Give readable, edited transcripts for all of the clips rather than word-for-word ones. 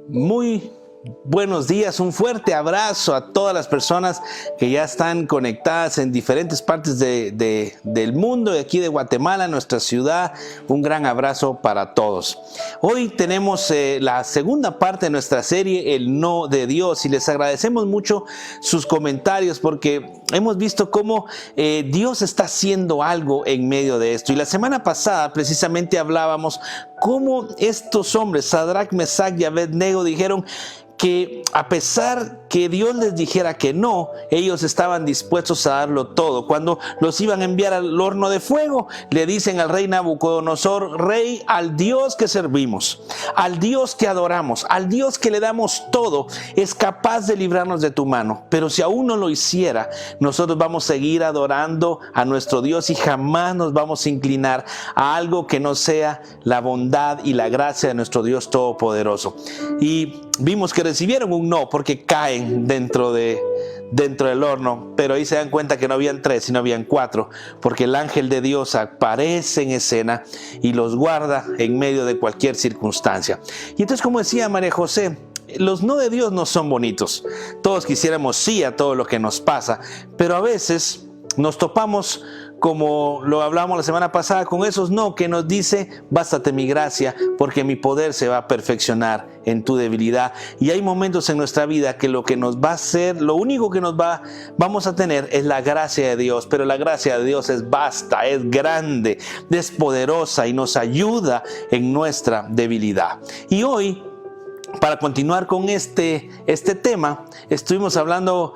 Muy buenos días, un fuerte abrazo a todas las personas que ya están conectadas en diferentes partes del mundo y aquí de Guatemala, nuestra ciudad. Un gran abrazo para todos. Hoy tenemos la segunda parte de nuestra serie, El No de Dios, y les agradecemos mucho sus comentarios porque hemos visto cómo Dios está haciendo algo en medio de esto. Y la semana pasada precisamente hablábamos cómo estos hombres, Sadrach, Mesach y Abednego, dijeron que a pesar que Dios les dijera que no, ellos estaban dispuestos a darlo todo. Cuando los iban a enviar al horno de fuego, le dicen al rey Nabucodonosor: rey, al Dios que servimos, al Dios que adoramos, al Dios que le damos todo, es capaz de librarnos de tu mano. Pero si aún no lo hiciera, nosotros vamos a seguir adorando a nuestro Dios y jamás nos vamos a inclinar a algo que no sea la bondad y la gracia de nuestro Dios Todopoderoso. Y vimos que recibieron un no porque caen dentro del horno, pero ahí se dan cuenta que no habían 3, sino habían 4, porque el ángel de Dios aparece en escena y los guarda en medio de cualquier circunstancia. Y entonces, como decía María José, los no de Dios no son bonitos. Todos quisiéramos sí a todo lo que nos pasa, pero a veces nos topamos, como lo hablamos la semana pasada, con esos no que nos dice: bástate mi gracia, porque mi poder se va a perfeccionar en tu debilidad. Y hay momentos en nuestra vida que lo que nos va a hacer, lo único que vamos a tener es la gracia de Dios, pero la gracia de Dios es vasta, es grande, es poderosa y nos ayuda en nuestra debilidad. Y hoy, para continuar con este tema, estuvimos hablando,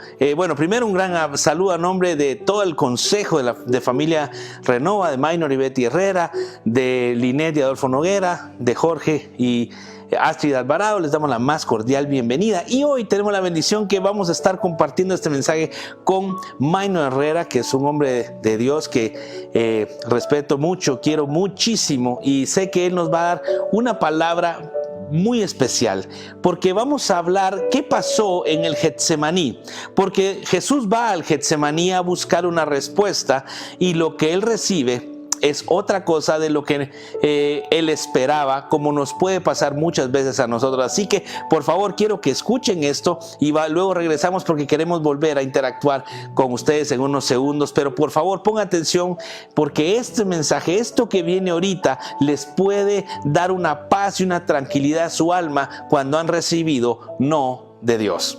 primero un gran saludo a nombre de todo el consejo de familia Renova, de Maynor y Betty Herrera, de Linet y Adolfo Noguera, de Jorge y Astrid Alvarado. Les damos la más cordial bienvenida. Y hoy tenemos la bendición que vamos a estar compartiendo este mensaje con Maynor Herrera, que es un hombre de Dios que respeto mucho, quiero muchísimo, y sé que él nos va a dar una palabra muy especial, porque vamos a hablar qué pasó en el Getsemaní, porque Jesús va al Getsemaní a buscar una respuesta y lo que él recibe es otra cosa de lo que él esperaba, como nos puede pasar muchas veces a nosotros. Así que, por favor, quiero que escuchen esto y luego regresamos porque queremos volver a interactuar con ustedes en unos segundos. Pero por favor, pongan atención, porque este mensaje, esto que viene ahorita, les puede dar una paz y una tranquilidad a su alma cuando han recibido no de Dios.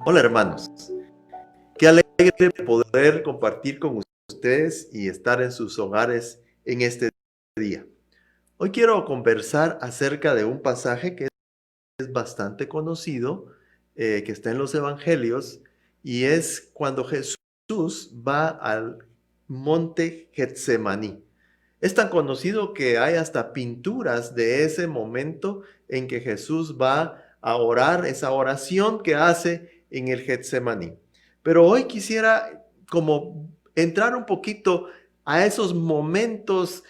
Hola, hermanos. Qué alegre poder compartir con ustedes y estar en sus hogares en este día. Hoy quiero conversar acerca de un pasaje que es bastante conocido, que está en los evangelios, y es cuando Jesús va al monte Getsemaní. Es tan conocido que hay hasta pinturas de ese momento en que Jesús va a orar, esa oración que hace en el Getsemaní. Pero hoy quisiera como entrar un poquito a esos momentos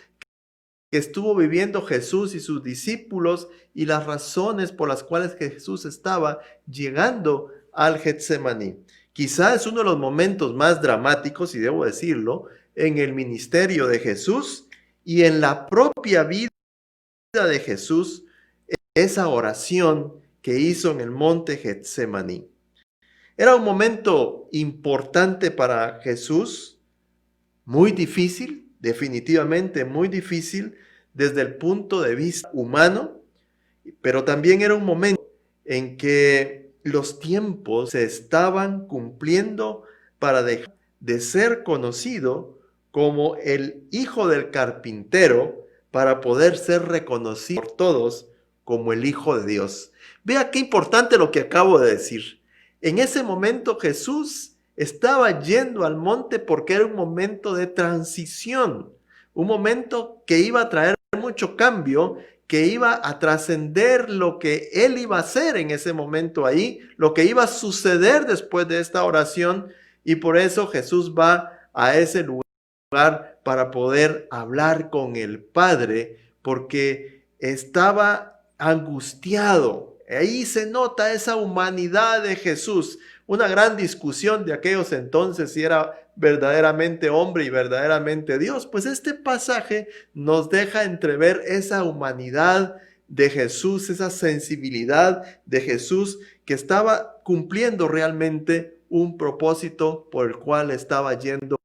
que estuvo viviendo Jesús y sus discípulos y las razones por las cuales Jesús estaba llegando al Getsemaní. Quizá es uno de los momentos más dramáticos, y debo decirlo, en el ministerio de Jesús y en la propia vida de Jesús, esa oración que hizo en el monte Getsemaní. Era un momento importante para Jesús, muy difícil, definitivamente muy difícil desde el punto de vista humano, pero también era un momento en que los tiempos se estaban cumpliendo para dejar de ser conocido como el hijo del carpintero para poder ser reconocido por todos como el Hijo de Dios. Vea qué importante lo que acabo de decir. En ese momento Jesús estaba yendo al monte porque era un momento de transición, un momento que iba a traer mucho cambio, que iba a trascender lo que él iba a hacer en ese momento ahí, lo que iba a suceder después de esta oración, y por eso Jesús va a ese lugar para poder hablar con el Padre, porque estaba angustiado. Ahí se nota esa humanidad de Jesús. Una gran discusión de aquellos entonces si era verdaderamente hombre y verdaderamente Dios. Pues este pasaje nos deja entrever esa humanidad de Jesús, esa sensibilidad de Jesús que estaba cumpliendo realmente un propósito por el cual estaba yendo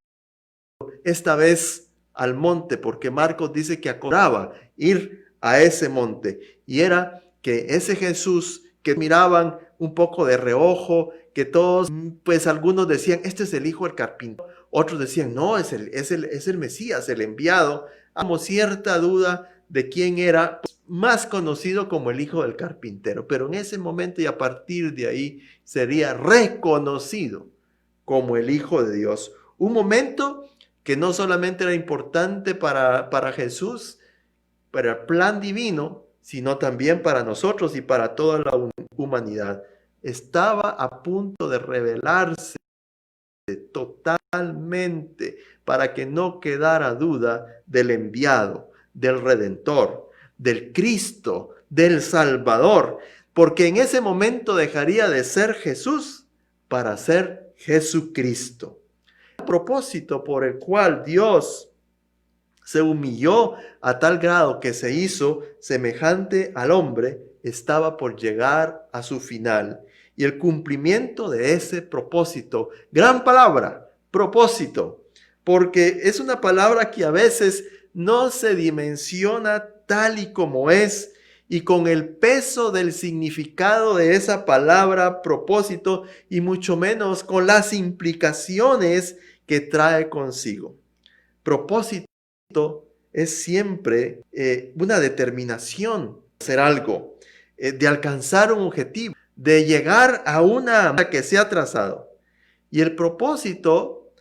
esta vez al monte, porque Marcos dice que acordaba ir a ese monte, y era que ese Jesús que miraban un poco de reojo, que todos, pues algunos decían, este es el hijo del carpintero, otros decían, no, es el Mesías, el enviado. Como cierta duda de quién era, pues, más conocido como el hijo del carpintero, pero en ese momento y a partir de ahí sería reconocido como el Hijo de Dios. Un momento que no solamente era importante para Jesús, para el plan divino, sino también para nosotros y para toda la humanidad. Estaba a punto de revelarse totalmente para que no quedara duda del enviado, del Redentor, del Cristo, del Salvador, porque en ese momento dejaría de ser Jesús para ser Jesucristo. El propósito por el cual Dios se humilló a tal grado que se hizo semejante al hombre estaba por llegar a su final. Y el cumplimiento de ese propósito, gran palabra, propósito, porque es una palabra que a veces no se dimensiona tal y como es, y con el peso del significado de esa palabra propósito, y mucho menos con las implicaciones que trae consigo. Propósito es siempre una determinación de hacer algo, de alcanzar un objetivo, de llegar a una meta que se ha trazado. Y el propósito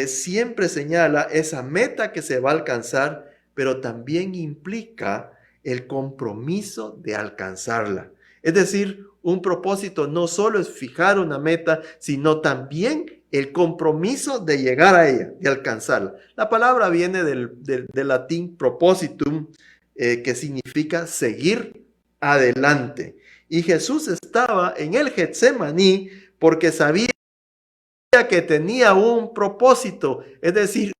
siempre señala esa meta que se va a alcanzar, pero también implica el compromiso de alcanzarla. Es decir, un propósito no solo es fijar una meta, sino también el compromiso de llegar a ella, de alcanzarla. La palabra viene del latín propositum, que significa seguir adelante. Y Jesús estaba en el Getsemaní porque sabía que tenía un propósito, es decir,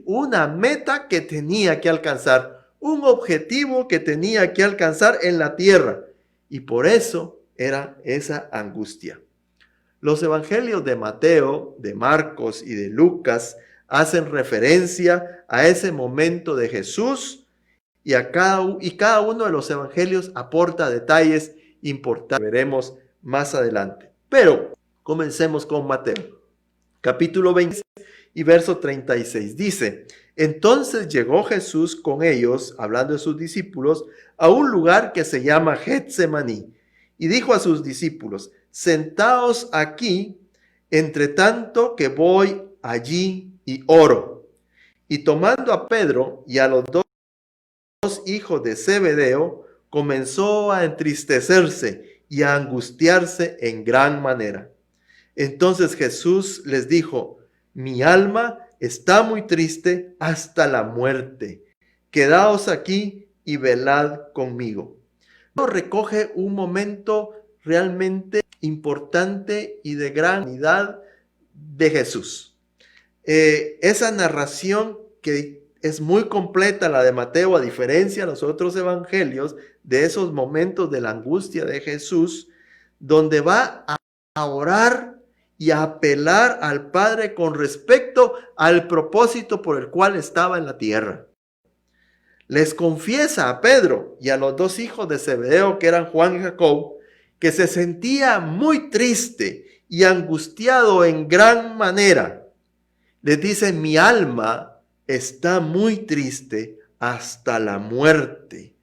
una meta que tenía que alcanzar, un objetivo que tenía que alcanzar en la tierra. Y por eso era esa angustia. Los evangelios de Mateo, de Marcos y de Lucas hacen referencia a ese momento de Jesús y cada uno de los evangelios aporta detalles importantes que veremos más adelante. Pero comencemos con Mateo, capítulo 20 y verso 36. Dice, entonces llegó Jesús con ellos, hablando de sus discípulos, a un lugar que se llama Getsemaní, y dijo a sus discípulos, sentaos aquí, entre tanto que voy allí y oro. Y tomando a Pedro y a los dos hijos de Zebedeo, comenzó a entristecerse y a angustiarse en gran manera. Entonces Jesús les dijo, mi alma está muy triste hasta la muerte. Quedaos aquí y velad conmigo. Recoge un momento realmente importante y de gran unidad de Jesús. Esa narración que es muy completa, la de Mateo, a diferencia de los otros evangelios, de esos momentos de la angustia de Jesús, donde va a orar y a apelar al Padre con respecto al propósito por el cual estaba en la tierra. Les confiesa a Pedro y a los dos hijos de Zebedeo, que eran Juan y Jacob, que se sentía muy triste y angustiado en gran manera. Les dice, mi alma está muy triste hasta la muerte.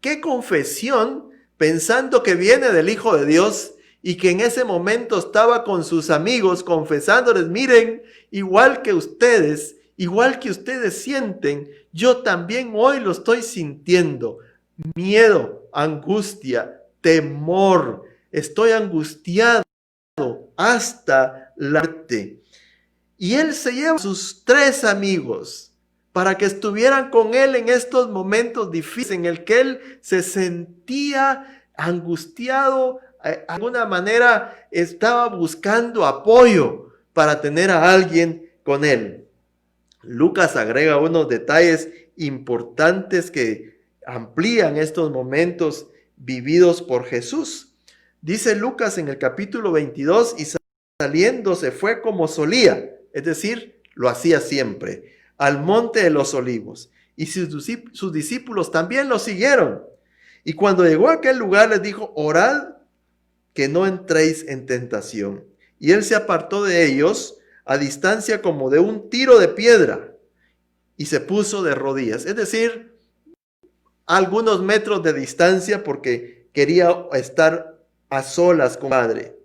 ¡Qué confesión! Pensando que viene del Hijo de Dios y que en ese momento estaba con sus amigos confesándoles, miren, igual que ustedes sienten, yo también hoy lo estoy sintiendo. Miedo, angustia, temor. Estoy angustiado hasta la muerte. Y él se lleva a sus 3 amigos para que estuvieran con él en estos momentos difíciles en el que él se sentía angustiado. De alguna manera estaba buscando apoyo para tener a alguien con él. Lucas agrega unos detalles importantes que amplían estos momentos vividos por Jesús. Dice Lucas en el capítulo 22, y saliendo se fue como solía, es decir, lo hacía siempre, al monte de los olivos. Y sus discípulos también lo siguieron. Y cuando llegó a aquel lugar les dijo, orad que no entréis en tentación. Y él se apartó de ellos a distancia como de un tiro de piedra y se puso de rodillas. Es decir, a algunos metros de distancia porque quería estar a solas con el Padre.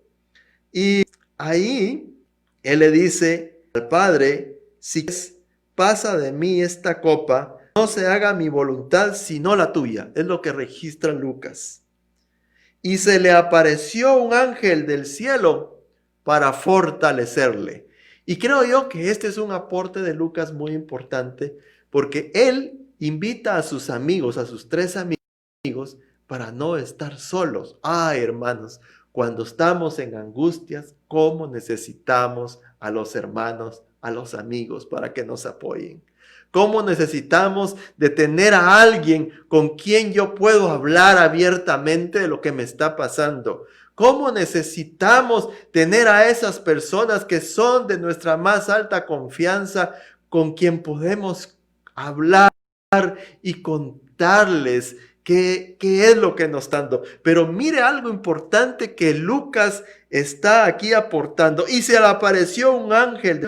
Y ahí él le dice al Padre, si pasa de mí esta copa, no se haga mi voluntad sino la tuya. Es lo que registra Lucas. Y se le apareció un ángel del cielo para fortalecerle. Y creo yo que este es un aporte de Lucas muy importante, porque él invita a sus amigos, a sus 3 amigos, para no estar solos. Ay, hermanos, cuando estamos en angustias, ¿cómo necesitamos a los hermanos, a los amigos para que nos apoyen? ¿Cómo necesitamos de tener a alguien con quien yo puedo hablar abiertamente de lo que me está pasando? ¿Cómo necesitamos tener a esas personas que son de nuestra más alta confianza, con quien podemos hablar y contarles qué es lo que nos está dando? Pero mire algo importante que Lucas está aquí aportando. Y se le apareció un ángel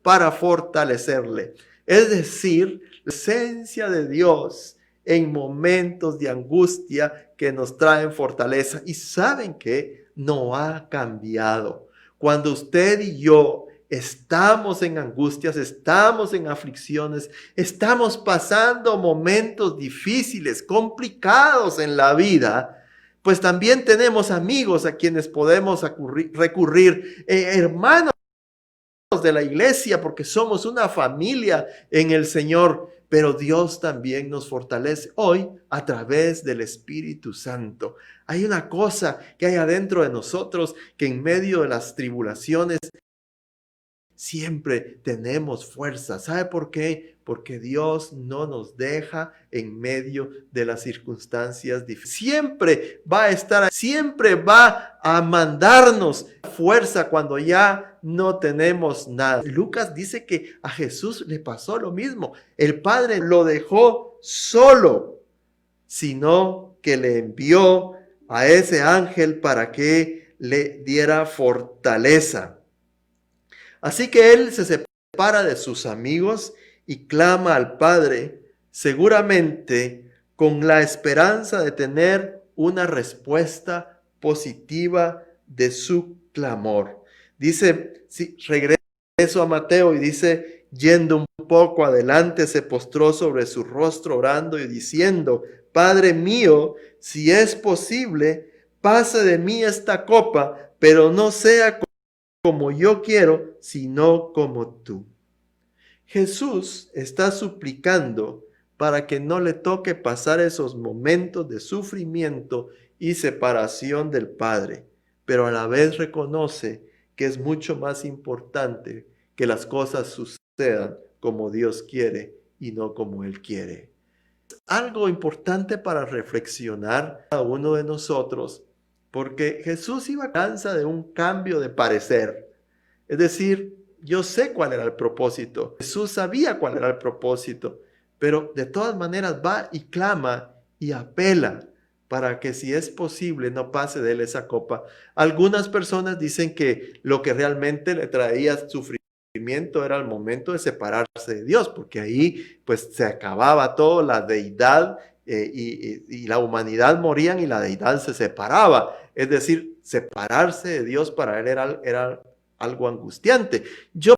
para fortalecerle. Es decir, la esencia de Dios en momentos de angustia que nos traen fortaleza. Y saben que no ha cambiado. Cuando usted y yo estamos en angustias, estamos en aflicciones, estamos pasando momentos difíciles, complicados en la vida, pues también tenemos amigos a quienes podemos recurrir, hermanos de la iglesia, porque somos una familia en el Señor, pero Dios también nos fortalece hoy a través del Espíritu Santo. Hay una cosa que hay adentro de nosotros que en medio de las tribulaciones siempre tenemos fuerza. ¿Sabe por qué? Porque Dios no nos deja en medio de las circunstancias difíciles. Siempre va a estar, siempre va a mandarnos fuerza cuando ya no tenemos nada. Lucas dice que a Jesús le pasó lo mismo. El Padre lo dejó solo, sino que le envió a ese ángel para que le diera fortaleza. Así que él se separa de sus amigos y clama al Padre, seguramente con la esperanza de tener una respuesta positiva de su clamor. Dice, sí, regreso a Mateo y dice, yendo un poco adelante, se postró sobre su rostro orando y diciendo, Padre mío, si es posible, pase de mí esta copa, pero no sea como yo quiero, sino como tú. Jesús está suplicando para que no le toque pasar esos momentos de sufrimiento y separación del Padre, pero a la vez reconoce que es mucho más importante que las cosas sucedan como Dios quiere y no como Él quiere. Algo importante para reflexionar a uno de nosotros, porque Jesús iba cansa de un cambio de parecer. Es decir, yo sé cuál era el propósito. Jesús sabía cuál era el propósito, pero de todas maneras va y clama y apela para que si es posible no pase de él esa copa. Algunas personas dicen que lo que realmente le traía sufrimiento era el momento de separarse de Dios, porque ahí pues se acababa todo, la deidad y la humanidad morían y la deidad se separaba. Es decir, separarse de Dios para él era algo angustiante. Yo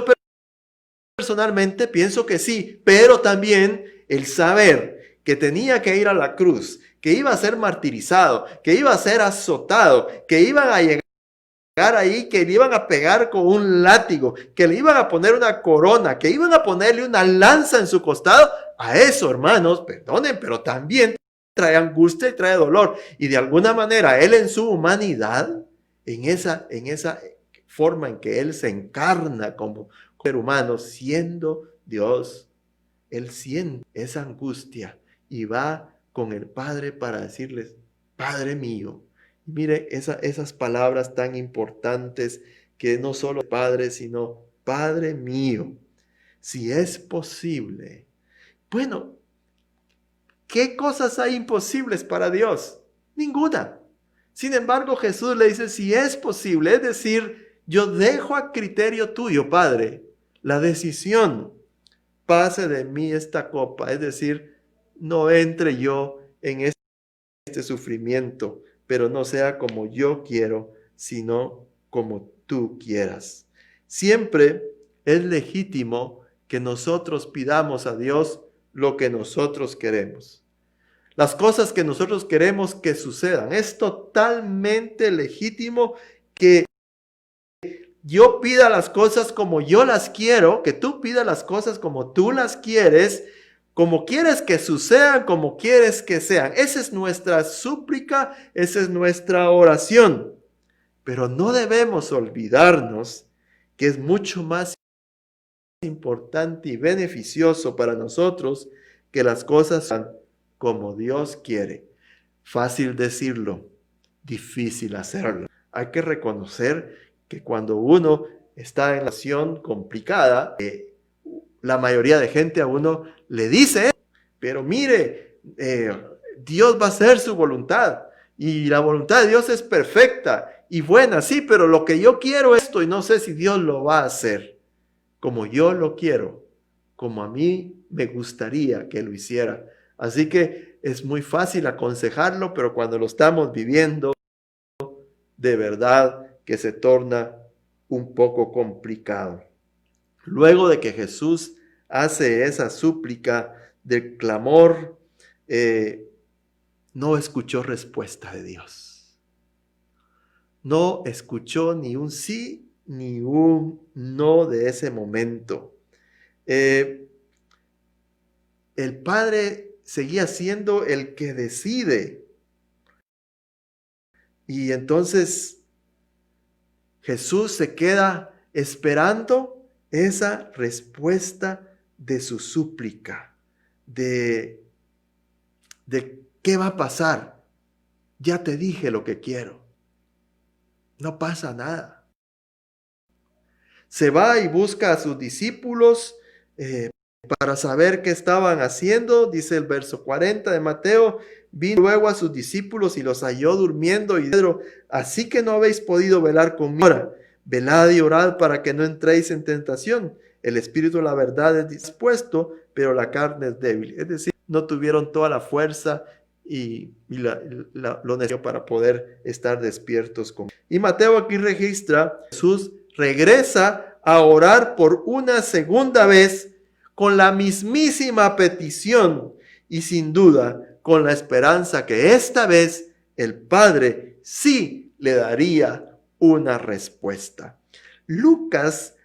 personalmente pienso que sí, pero también el saber que tenía que ir a la cruz, que iba a ser martirizado, que iba a ser azotado, que iban a llegar ahí, que le iban a pegar con un látigo, que le iban a poner una corona, que iban a ponerle una lanza en su costado, a eso, hermanos, perdonen, pero también trae angustia y trae dolor. Y de alguna manera, él en su humanidad, en esa forma en que él se encarna como ser humano, siendo Dios, él siente esa angustia y va con el Padre para decirles, Padre mío. Y mire esas palabras tan importantes que no solo Padre, sino Padre mío, si es posible. Bueno, ¿qué cosas hay imposibles para Dios? Ninguna. Sin embargo, Jesús le dice, si es posible, es decir, yo dejo a criterio tuyo, Padre, la decisión, pase de mí esta copa, es decir, no entre yo en este sufrimiento, pero no sea como yo quiero, sino como tú quieras. Siempre es legítimo que nosotros pidamos a Dios lo que nosotros queremos. Las cosas que nosotros queremos que sucedan. Es totalmente legítimo que yo pida las cosas como yo las quiero, que tú pidas las cosas como tú las quieres, como quieres que sucedan, como quieres que sean. Esa es nuestra súplica, esa es nuestra oración. Pero no debemos olvidarnos que es mucho más importante y beneficioso para nosotros que las cosas sean como Dios quiere. Fácil decirlo, difícil hacerlo. Hay que reconocer que cuando uno está en la situación complicada, la mayoría de gente a uno le dice, pero mire, Dios va a hacer su voluntad y la voluntad de Dios es perfecta y buena, sí, pero lo que yo quiero es esto y no sé si Dios lo va a hacer como yo lo quiero, como a mí me gustaría que lo hiciera. Así que es muy fácil aconsejarlo, pero cuando lo estamos viviendo, de verdad que se torna un poco complicado. Luego de que Jesús hace esa súplica de clamor, no escuchó respuesta de Dios. No escuchó ni un sí ni un no de ese momento. El Padre seguía siendo el que decide. Y entonces Jesús se queda esperando esa respuesta de su súplica, de qué va a pasar. Ya te dije lo que quiero. No pasa nada. Se va y busca a sus discípulos para saber qué estaban haciendo. Dice el verso 40 de Mateo, vino luego a sus discípulos y los halló durmiendo y Pedro, así que no habéis podido velar conmigo. Ahora, velad y orad para que no entréis en tentación. El espíritu, la verdad, es dispuesto, pero la carne es débil. Es decir, no tuvieron toda la fuerza y lo necesario para poder estar despiertos con. Y Mateo aquí registra, Jesús regresa a orar por una segunda vez con la mismísima petición y sin duda con la esperanza que esta vez el Padre sí le daría una respuesta. Lucas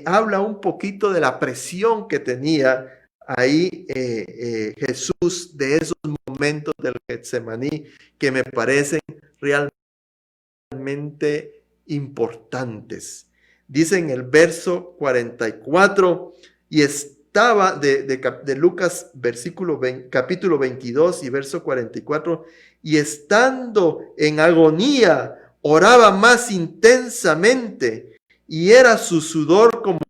habla un poquito de la presión que tenía ahí Jesús de esos momentos del Getsemaní que me parecen realmente importantes. Dice en el verso 44, y estaba de Lucas capítulo 22 y verso 44, y estando en agonía, oraba más intensamente, y era su sudor como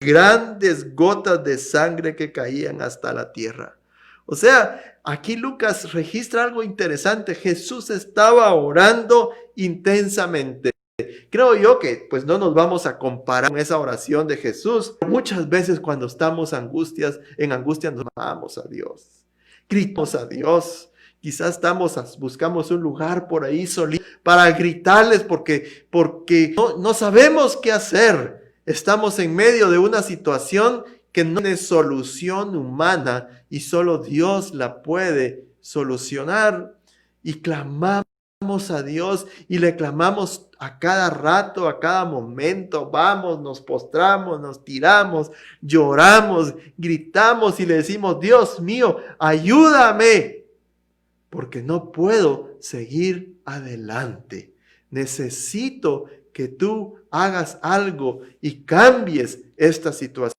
grandes gotas de sangre que caían hasta la tierra. O sea, aquí Lucas registra algo interesante. Jesús estaba orando intensamente. Creo yo que pues no nos vamos a comparar con esa oración de Jesús. Muchas veces cuando estamos en angustia nos amamos a Dios. Gritamos a Dios. Quizás buscamos un lugar por ahí solito para gritarles porque no sabemos qué hacer. Estamos en medio de una situación que no tiene solución humana y solo Dios la puede solucionar. Y clamamos a Dios y le clamamos a cada rato, a cada momento. Vamos, nos postramos, nos tiramos, lloramos, gritamos y le decimos, Dios mío, ayúdame, porque no puedo seguir adelante. Necesito que tú hagas algo y cambies esta situación.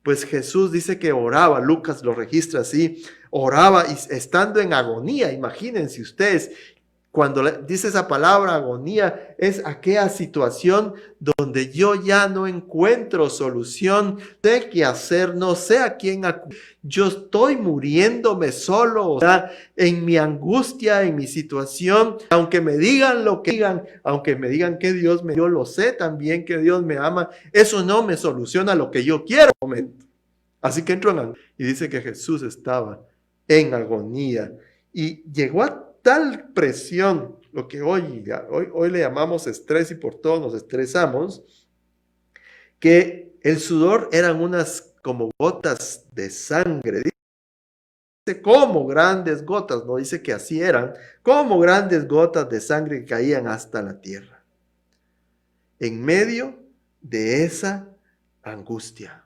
pues Jesús dice que oraba, Lucas lo registra así, oraba y estando en agonía. Imagínense ustedes, cuando dice esa palabra agonía, es aquella situación donde yo ya no encuentro solución, no sé qué hacer, no sé a quién acudir. Yo estoy muriéndome solo, o sea, en mi angustia, en mi situación, aunque me digan lo que digan, aunque me digan que Dios me, yo lo sé también que Dios me ama, eso no me soluciona lo que yo quiero en el momento. Así que entro en agonía y dice que Jesús estaba en agonía y llegó a tal presión, lo que hoy le llamamos estrés y por todo nos estresamos, que el sudor eran unas como gotas de sangre. Dice como grandes gotas, no dice que así eran, como grandes gotas de sangre que caían hasta la tierra. En medio de esa angustia.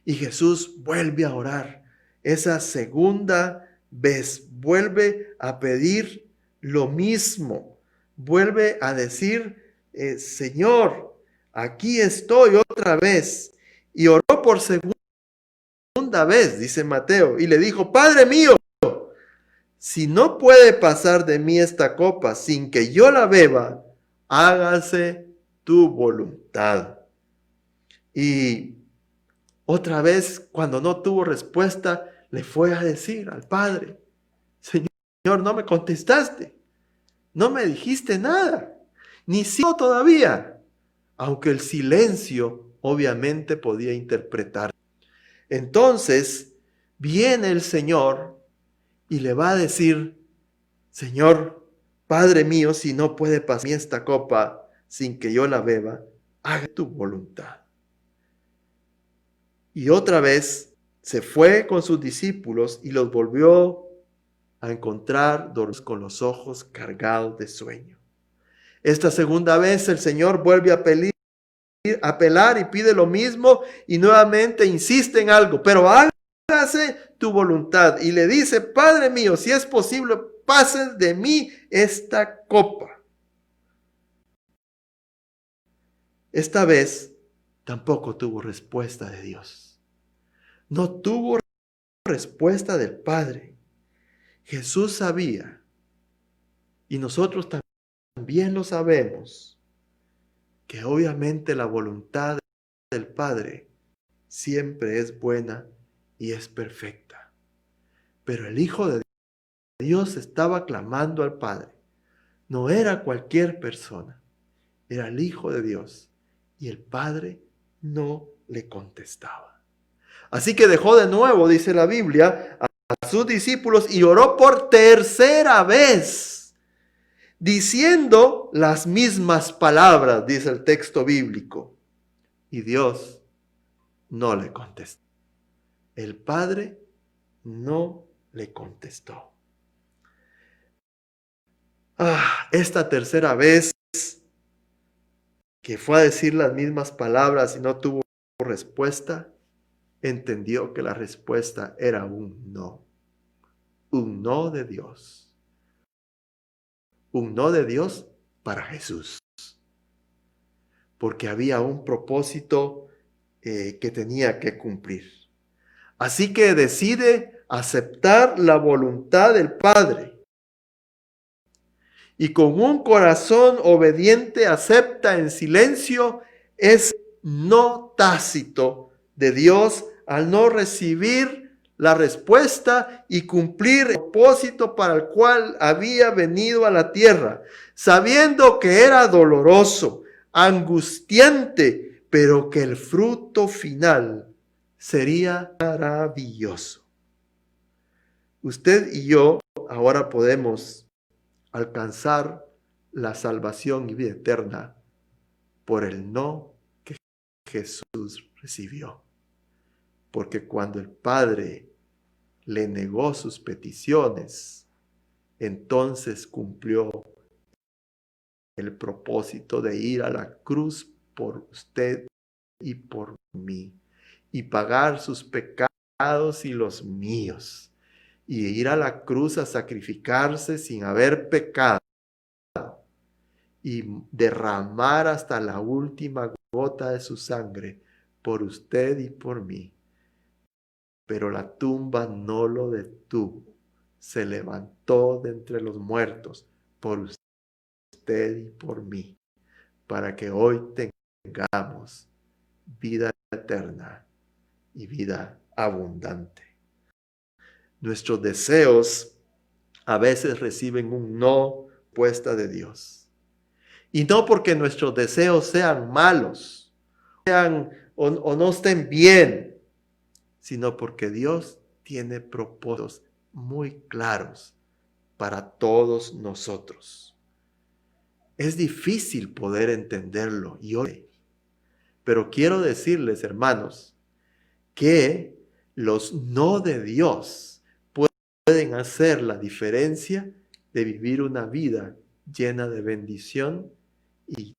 Y Jesús vuelve a orar. Esa segunda vez vuelve a pedir lo mismo. Vuelve a decir, Señor, aquí estoy otra vez. Y oró por segunda vez, dice Mateo, y le dijo, Padre mío, si no puede pasar de mí esta copa sin que yo la beba, hágase tu voluntad. Y otra vez, cuando no tuvo respuesta, le fue a decir al Padre, Señor, no me contestaste, no me dijiste nada, ni sigo todavía, aunque el silencio obviamente podía interpretar. Entonces viene el Señor y le va a decir, Señor, Padre mío, si no puede pasar esta copa sin que yo la beba, haga tu voluntad. Y otra vez se fue con sus discípulos y los volvió a encontrar dormidos con los ojos cargados de sueño. Esta segunda vez el Señor vuelve a apelar y pide lo mismo y nuevamente insiste en algo, pero hágase tu voluntad. Y le dice, Padre mío, si es posible, pase de mí esta copa. Esta vez tampoco tuvo respuesta de Dios. No tuvo respuesta del Padre. Jesús sabía, y nosotros también lo sabemos, que obviamente la voluntad del Padre siempre es buena y es perfecta. Pero el Hijo de Dios estaba clamando al Padre. No era cualquier persona, era el Hijo de Dios. Y el Padre no le contestaba. Así que dejó de nuevo, dice la Biblia, a sus discípulos y oró por tercera vez, diciendo las mismas palabras, dice el texto bíblico. Y Dios no le contestó. El Padre no le contestó. Esta tercera vez que fue a decir las mismas palabras y no tuvo respuesta, entendió que la respuesta era un no de Dios. Un no de Dios para Jesús. Porque había un propósito que tenía que cumplir. Así que decide aceptar la voluntad del Padre. Y con un corazón obediente acepta en silencio ese no tácito de Dios al no recibir la respuesta y cumplir el propósito para el cual había venido a la tierra, sabiendo que era doloroso, angustiante, pero que el fruto final sería maravilloso. Usted y yo ahora podemos alcanzar la salvación y vida eterna por el no que Jesús recibió. Porque cuando el Padre le negó sus peticiones, entonces cumplió el propósito de ir a la cruz por usted y por mí, y pagar sus pecados y los míos, y ir a la cruz a sacrificarse sin haber pecado, y derramar hasta la última gota de su sangre por usted y por mí, pero la tumba no lo detuvo. Se levantó de entre los muertos por usted y por mí, para que hoy tengamos vida eterna y vida abundante. Nuestros deseos a veces reciben un no respuesta de Dios. Y no porque nuestros deseos sean malos, o no estén bien, sino porque Dios tiene propósitos muy claros para todos nosotros. Es difícil poder entenderlo y hoy, pero quiero decirles, hermanos, que los no de Dios pueden hacer la diferencia de vivir una vida llena de bendición y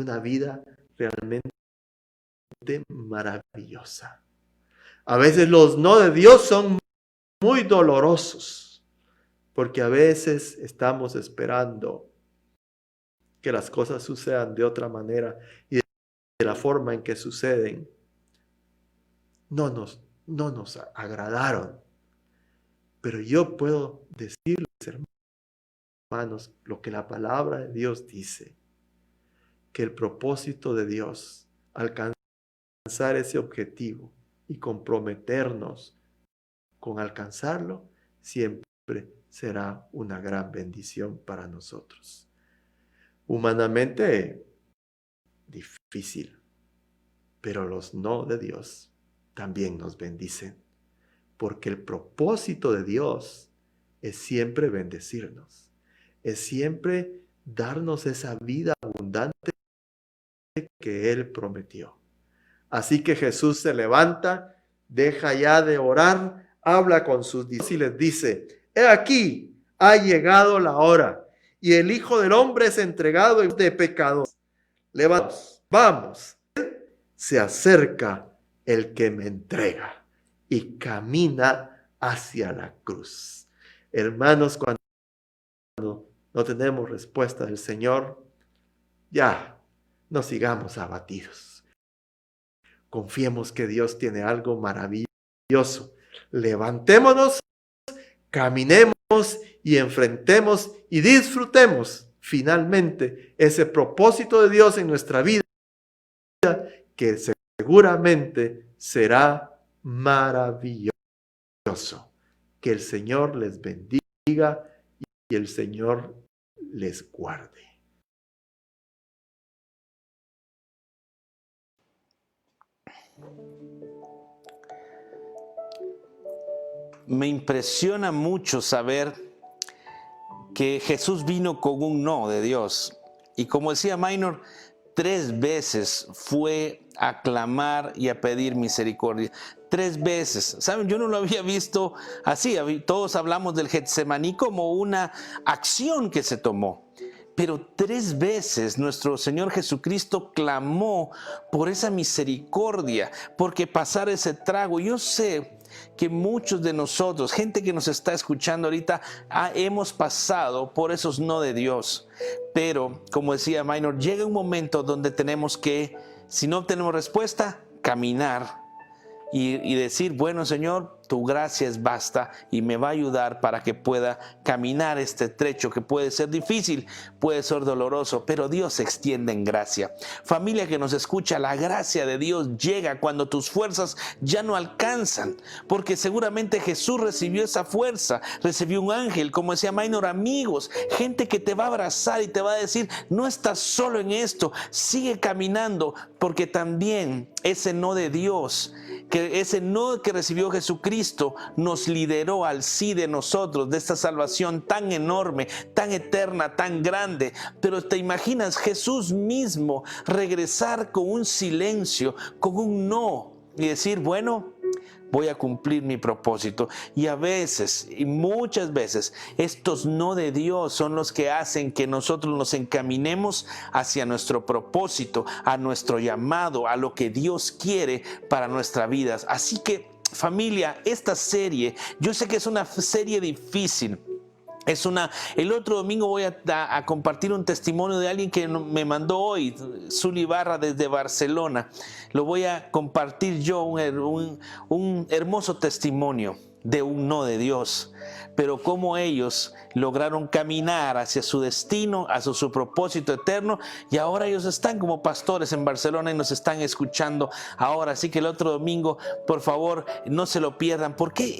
una vida realmente maravillosa. A veces los no de Dios son muy dolorosos, porque a veces estamos esperando que las cosas sucedan de otra manera y de la forma en que suceden no nos agradaron. Pero yo puedo decirles, hermanos, lo que la palabra de Dios dice, que el propósito de Dios, alcanzar ese objetivo y comprometernos con alcanzarlo, siempre será una gran bendición para nosotros. Humanamente, difícil, pero los no de Dios también nos bendicen, porque el propósito de Dios es siempre bendecirnos, es siempre darnos esa vida abundante que Él prometió. Así que Jesús se levanta, deja ya de orar, habla con sus discípulos y les dice: he aquí, ha llegado la hora, y el Hijo del Hombre es entregado en manos de pecadores. Levantaos, vamos. Se acerca el que me entrega y camina hacia la cruz. Hermanos, cuando no tenemos respuesta del Señor, ya no sigamos abatidos. Confiemos que Dios tiene algo maravilloso. Levantémonos, caminemos y enfrentemos y disfrutemos finalmente ese propósito de Dios en nuestra vida, que seguramente será maravilloso. Que el Señor les bendiga y el Señor les guarde. Me impresiona mucho saber que Jesús vino con un no de Dios. Y como decía Minor, 3 veces fue a clamar y a pedir misericordia. 3 veces. ¿Saben? Yo no lo había visto así. Todos hablamos del Getsemaní como una acción que se tomó. Pero 3 veces nuestro Señor Jesucristo clamó por esa misericordia, porque pasara ese trago. Yo sé que muchos de nosotros, gente que nos está escuchando ahorita, hemos pasado por esos no de Dios. Pero, como decía Minor, llega un momento donde tenemos que, si no obtenemos respuesta, caminar y decir: bueno, Señor, tu gracia es basta y me va a ayudar para que pueda caminar este trecho que puede ser difícil, puede ser doloroso, pero Dios se extiende en gracia. Familia que nos escucha, la gracia de Dios llega cuando tus fuerzas ya no alcanzan, porque seguramente Jesús recibió esa fuerza, recibió un ángel, como decía Minor, amigos, gente que te va a abrazar y te va a decir: no estás solo en esto, sigue caminando, porque también ese no de Dios, que ese no que recibió Jesucristo, nos lideró al sí de nosotros, de esta salvación tan enorme, tan eterna, tan grande. Pero te imaginas Jesús mismo regresar con un silencio, con un no, y decir: bueno, voy a cumplir mi propósito. Y a veces, y muchas veces, estos no de Dios son los que hacen que nosotros nos encaminemos hacia nuestro propósito, a nuestro llamado, a lo que Dios quiere para nuestras vidas. Así que, familia, esta serie, yo sé que es una serie difícil, El otro domingo voy a compartir un testimonio de alguien que me mandó hoy, Zuli Barra desde Barcelona. Lo voy a compartir yo, un hermoso testimonio de un no de Dios, pero cómo ellos lograron caminar hacia su destino, hacia su propósito eterno, y ahora ellos están como pastores en Barcelona y nos están escuchando ahora. Así que el otro domingo, por favor, no se lo pierdan, porque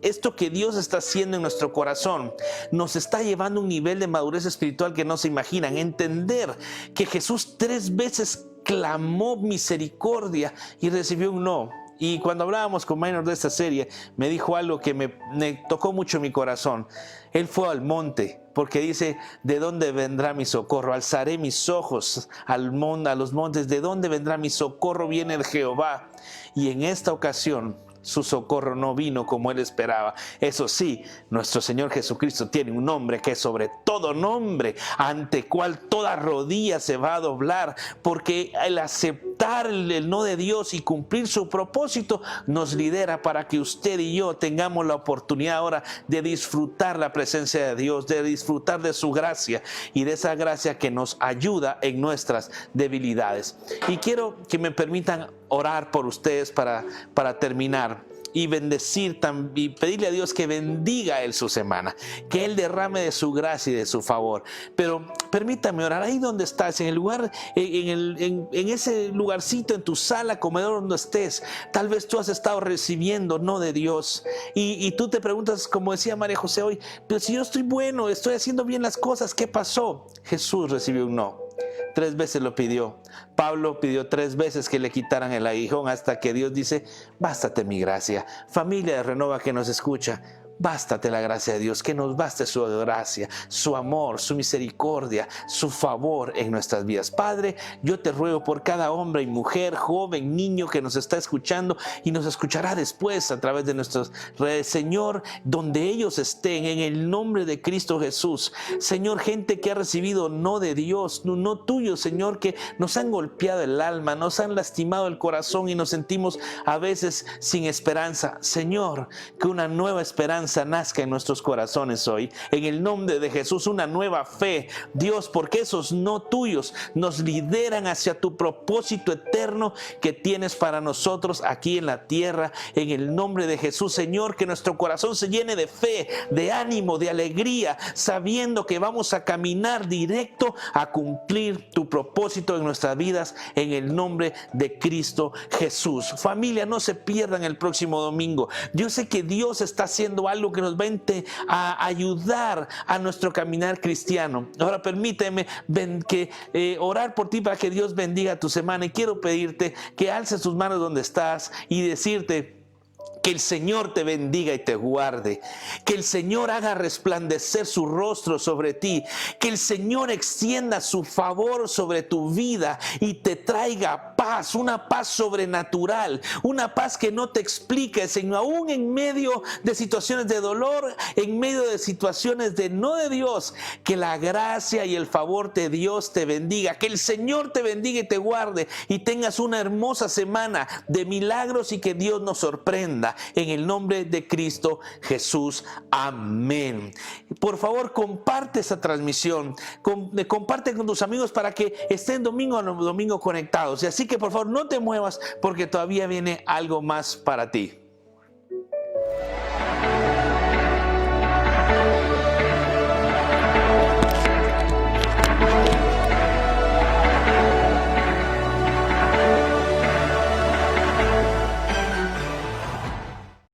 esto que Dios está haciendo en nuestro corazón nos está llevando a un nivel de madurez espiritual que no se imaginan. Entender que Jesús 3 veces clamó misericordia y recibió un no. Y cuando hablábamos con Minor de esta serie, me dijo algo que me tocó mucho mi corazón. Él fue al monte, porque dice, ¿de dónde vendrá mi socorro? Alzaré mis ojos a los montes, ¿de dónde vendrá mi socorro? Viene el Jehová. Y en esta ocasión, su socorro no vino como él esperaba. Eso sí, nuestro Señor Jesucristo tiene un nombre que es sobre todo nombre, ante cual toda rodilla se va a doblar, porque el aceptar el no de Dios y cumplir su propósito nos lidera para que usted y yo tengamos la oportunidad ahora de disfrutar la presencia de Dios, de disfrutar de su gracia y de esa gracia que nos ayuda en nuestras debilidades. Y quiero que me permitan orar por ustedes para terminar y bendecir y pedirle a Dios que bendiga Él su semana, que Él derrame de su gracia y de su favor. Pero permítame orar ahí donde estás, en el lugar, en ese lugarcito, en tu sala, comedor, donde estés. Tal vez tú has estado recibiendo no de Dios y tú te preguntas, como decía María José hoy, pero si yo estoy bueno, estoy haciendo bien las cosas, ¿qué pasó? Jesús recibió un no. 3 veces lo pidió. Pablo pidió 3 veces que le quitaran el aguijón, hasta que Dios dice, bástate mi gracia. Familia de Renova que nos escucha, bástate la gracia de Dios, que nos baste su gracia, su amor, su misericordia, su favor en nuestras vidas. Padre, yo te ruego por cada hombre y mujer, joven, niño que nos está escuchando y nos escuchará después a través de nuestras redes. Señor, donde ellos estén, en el nombre de Cristo Jesús. Señor, gente que ha recibido no de Dios, no tuyo, Señor, que nos han golpeado el alma, nos han lastimado el corazón y nos sentimos a veces sin esperanza. Señor, que una nueva esperanza nazca en nuestros corazones hoy, en el nombre de Jesús, una nueva fe, Dios, porque esos no tuyos nos lideran hacia tu propósito eterno que tienes para nosotros aquí en la tierra, en el nombre de Jesús. Señor, que nuestro corazón se llene de fe, de ánimo, de alegría, sabiendo que vamos a caminar directo a cumplir tu propósito en nuestras vidas, en el nombre de Cristo Jesús. Familia, no se pierdan el próximo domingo. Yo sé que Dios está haciendo algo que nos va a ayudar a nuestro caminar cristiano. Ahora permíteme orar por ti para que Dios bendiga tu semana, y quiero pedirte que alces tus manos donde estás y decirte: que el Señor te bendiga y te guarde. Que el Señor haga resplandecer su rostro sobre ti. Que el Señor extienda su favor sobre tu vida y te traiga paz, una paz sobrenatural, una paz que no te explique, Señor, aún en medio de situaciones de dolor, en medio de situaciones de no de Dios. Que la gracia y el favor de Dios te bendiga. Que el Señor te bendiga y te guarde y tengas una hermosa semana de milagros y que Dios nos sorprenda. En el nombre de Cristo Jesús. Amén. Por favor, comparte esta transmisión. Comparte con tus amigos para que estén domingo a domingo conectados. Y así que por favor no te muevas, porque todavía viene algo más para ti.